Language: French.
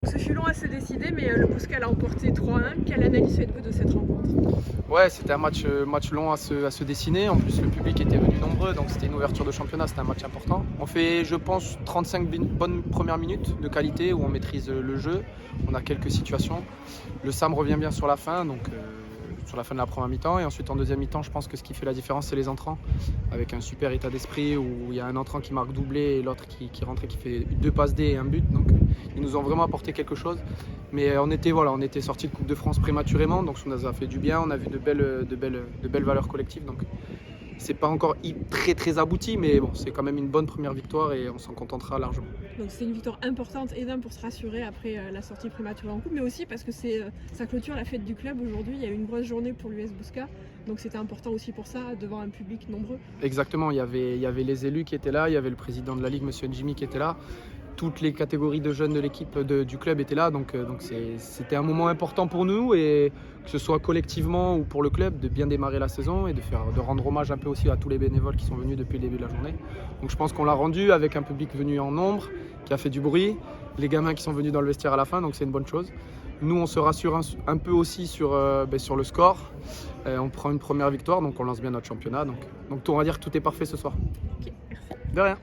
Ce fut long à se décider, mais le Bouscal a emporté 3-1. Quelle analyse faites-vous de cette rencontre? Ouais, c'était un match long à se dessiner. En plus, le public était venu nombreux, donc c'était une ouverture de championnat, c'était un match important. On fait, je pense, 35 bonnes premières minutes de qualité où on maîtrise le jeu. On a quelques situations. Le Sam revient bien sur la fin, donc sur la fin de la première mi-temps. Et ensuite, en deuxième mi-temps, je pense que ce qui fait la différence, c'est les entrants. Avec un super état d'esprit où il y a un entrant qui marque doublé et l'autre qui rentre et qui fait 2 passes D et un but. Donc, ils nous ont vraiment apporté quelque chose. Mais on était sortis de Coupe de France prématurément, donc ça nous a fait du bien. On a vu de belles valeurs collectives. Donc c'est pas encore très très abouti, mais bon, c'est quand même une bonne première victoire et on s'en contentera largement. Donc c'est une victoire importante et d'un pour se rassurer après la sortie prématurée en coupe, mais aussi parce que ça clôture la fête du club aujourd'hui. Il y a eu une grosse journée pour l'US Bouscat, donc c'était important aussi pour ça, devant un public nombreux. Exactement, il y avait les élus qui étaient là, il y avait le président de la Ligue, Monsieur Njimi, qui était là. Toutes les catégories de jeunes de l'équipe du club étaient là, donc c'était un moment important pour nous, et que ce soit collectivement ou pour le club, de bien démarrer la saison et de rendre hommage un peu aussi à tous les bénévoles qui sont venus depuis le début de la journée. Donc je pense qu'on l'a rendu avec un public venu en nombre, qui a fait du bruit, les gamins qui sont venus dans le vestiaire à la fin, donc c'est une bonne chose. Nous, on se rassure un peu aussi sur le score. On prend une première victoire, donc on lance bien notre championnat. Donc on va dire que tout est parfait ce soir. Ok, merci. De rien.